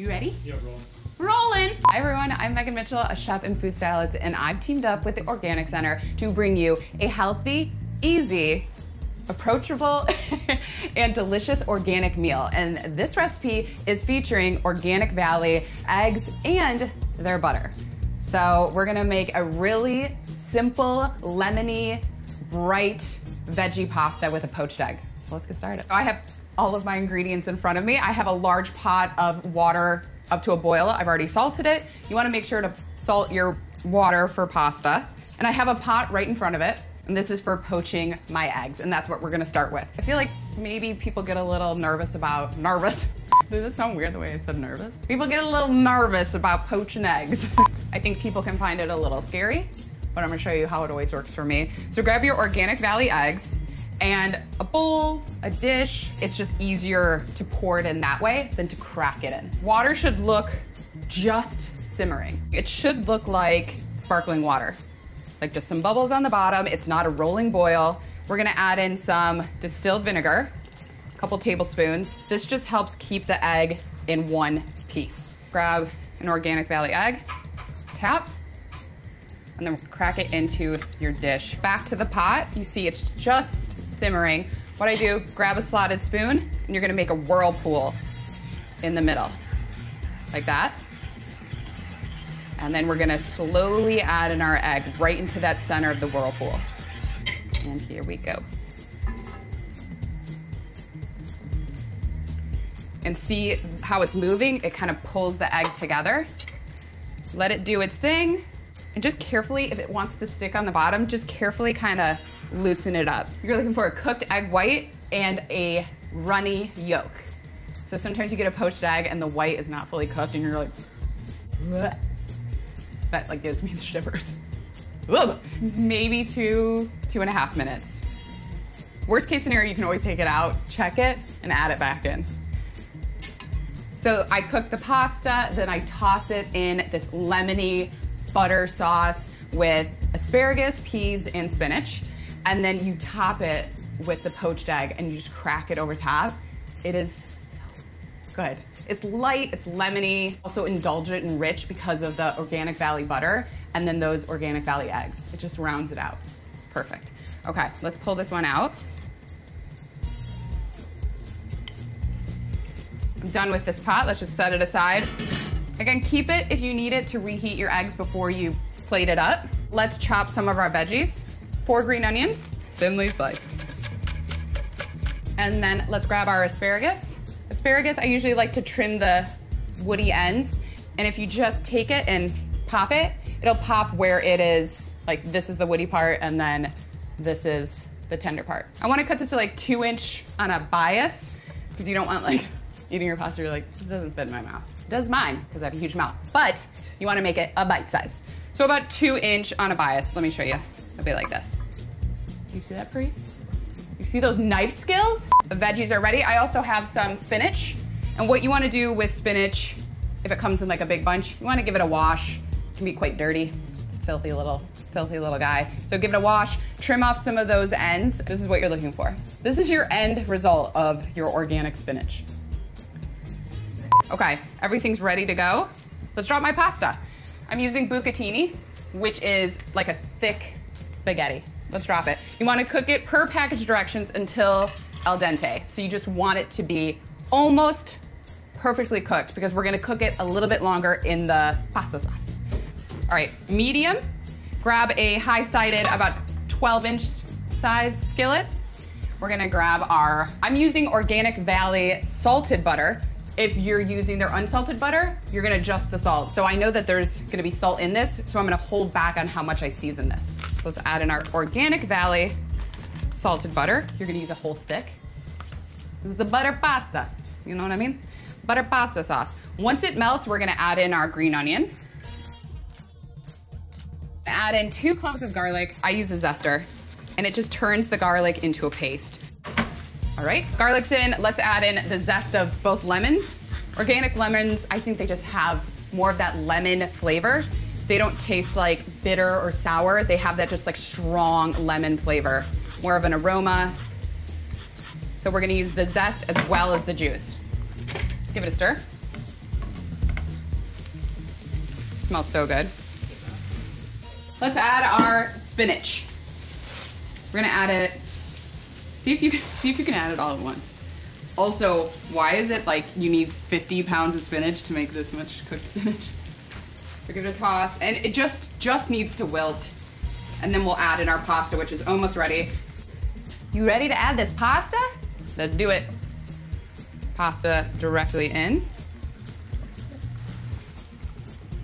You ready? Yeah, rolling. Rolling! Hi everyone, I'm Megan Mitchell, a chef and food stylist, and I've teamed up with the Organic Center to bring you a healthy, easy, approachable, and delicious organic meal. And this recipe is featuring Organic Valley eggs and their butter. So we're gonna make a really simple, lemony, bright veggie pasta with a poached egg. So let's get started. I have all of my ingredients in front of me. I have a large pot of water up to a boil. I've already salted it. You wanna make sure to salt your water for pasta. And I have a pot right in front of it. And this is for poaching my eggs. And that's what we're gonna start with. I feel like maybe people get a little nervous. Did that sound weird the way I said nervous? People get a little nervous about poaching eggs. I think people can find it a little scary, but I'm gonna show you how it always works for me. So grab your Organic Valley eggs and a bowl, a dish. It's just easier to pour it in that way than to crack it in. Water should look just simmering. It should look like sparkling water, like just some bubbles on the bottom. It's not a rolling boil. We're gonna add in some distilled vinegar, a couple tablespoons. This just helps keep the egg in one piece. Grab an Organic Valley egg, tap, and then crack it into your dish. Back to the pot, you see it's just simmering. What I do, grab a slotted spoon, and you're gonna make a whirlpool in the middle, like that. And then we're gonna slowly add in our egg right into that center of the whirlpool. And here we go. And see how it's moving? It kind of pulls the egg together. Let it do its thing. And just carefully, if it wants to stick on the bottom, just carefully kind of loosen it up. You're looking for a cooked egg white and a runny yolk. So sometimes you get a poached egg and the white is not fully cooked and you're like, bleh. That like gives me the shivers. Ugh. Maybe 2.5 minutes. Worst case scenario, you can always take it out, check it, and add it back in. So I cook the pasta, then I toss it in this lemony butter sauce with asparagus, peas, and spinach. And then you top it with the poached egg and you just crack it over top. It is so good. It's light, it's lemony, also indulgent and rich because of the Organic Valley butter and then those Organic Valley eggs. It just rounds it out. It's perfect. Okay, let's pull this one out. I'm done with this pot. Let's just set it aside. Again, keep it if you need it to reheat your eggs before you plate it up. Let's chop some of our veggies. 4 green onions, thinly sliced. And then let's grab our asparagus. Asparagus, I usually like to trim the woody ends. And if you just take it and pop it, it'll pop where it is, like this is the woody part and then this is the tender part. I wanna cut this to like 2-inch on a bias because you don't want like eating your pasta, you're like, this doesn't fit in my mouth. It does mine, because I have a huge mouth, but you wanna make it a bite size. So about 2-inch on a bias. Let me show you. It'll be like this. Do you see that, Priest? You see those knife skills? The veggies are ready. I also have some spinach. And what you wanna do with spinach, if it comes in like a big bunch, you wanna give it a wash. It can be quite dirty. It's a filthy little guy. So give it a wash, trim off some of those ends. This is what you're looking for. This is your end result of your organic spinach. Okay, everything's ready to go. Let's drop my pasta. I'm using Bucatini, which is like a thick spaghetti. Let's drop it. You wanna cook it per package directions until al dente. So you just want it to be almost perfectly cooked because we're gonna cook it a little bit longer in the pasta sauce. All right, medium. Grab a high-sided, about 12-inch size skillet. We're gonna grab I'm using Organic Valley salted butter. If you're using their unsalted butter, you're gonna adjust the salt. So I know that there's gonna be salt in this, so I'm gonna hold back on how much I season this. So let's add in our Organic Valley salted butter. You're gonna use a whole stick. This is the butter pasta, you know what I mean? Butter pasta sauce. Once it melts, we're gonna add in our green onion. Add in 2 cloves of garlic. I use a zester, and it just turns the garlic into a paste. All right, garlic's in. Let's add in the zest of both lemons. Organic lemons, I think they just have more of that lemon flavor. They don't taste like bitter or sour. They have that just like strong lemon flavor, more of an aroma. So we're gonna use the zest as well as the juice. Let's give it a stir. smells so good. Let's add our spinach. We're gonna add it, see if you can add it all at once. Also, why is it like you need 50 pounds of spinach to make this much cooked spinach? So give it a toss, and it just needs to wilt. And then we'll add in our pasta, which is almost ready. You ready to add this pasta? Let's do it. Pasta directly in.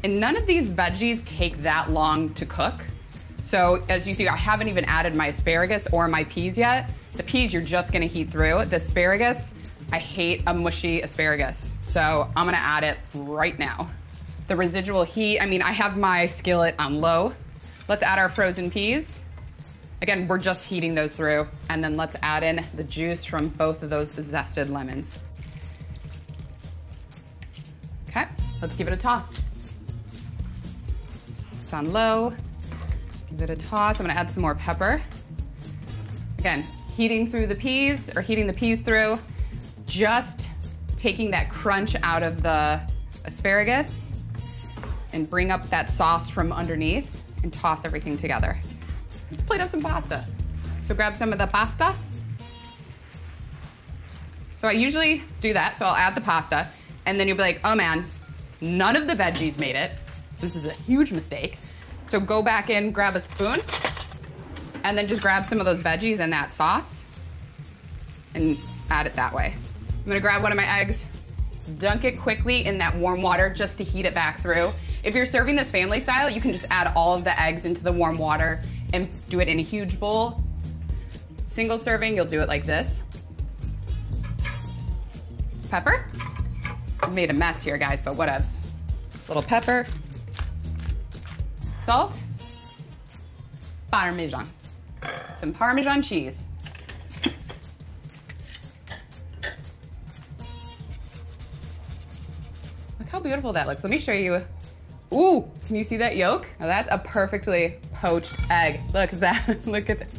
And none of these veggies take that long to cook. So as you see, I haven't even added my asparagus or my peas yet. The peas you're just gonna heat through. The asparagus, I hate a mushy asparagus. So I'm gonna add it right now. The residual heat, I mean, I have my skillet on low. Let's add our frozen peas. Again, we're just heating those through. And then let's add in the juice from both of those zested lemons. Okay, let's give it a toss. It's on low. Give it a toss. I'm gonna add some more pepper. Again, heating through the peas, or heating the peas through, just taking that crunch out of the asparagus and bring up that sauce from underneath and toss everything together. Let's plate up some pasta. So grab some of the pasta. So I usually do that, so I'll add the pasta, and then you'll be like, oh man, none of the veggies made it. This is a huge mistake. So go back in, grab a spoon, and then just grab some of those veggies and that sauce and add it that way. I'm gonna grab one of my eggs, dunk it quickly in that warm water just to heat it back through. If you're serving this family style, you can just add all of the eggs into the warm water and do it in a huge bowl. Single serving, you'll do it like this. Pepper. I made a mess here, guys, but whatevs. Little pepper. Salt. Parmesan. Some Parmesan cheese. Look how beautiful that looks. Let me show you. Ooh, can you see that yolk? Now that's a perfectly poached egg. Look at that, look at that.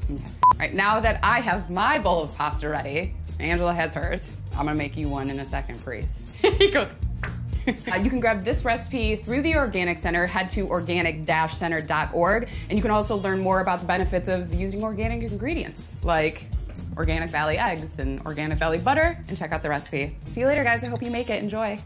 Yeah. All right, now that I have my bowl of pasta ready, Angela has hers. I'm gonna make you one in a second, Priest. He goes. You can grab this recipe through the Organic Center. Head to organic-center.org, and you can also learn more about the benefits of using organic ingredients, like Organic Valley eggs and Organic Valley butter, and check out the recipe. See you later, guys. I hope you make it. Enjoy.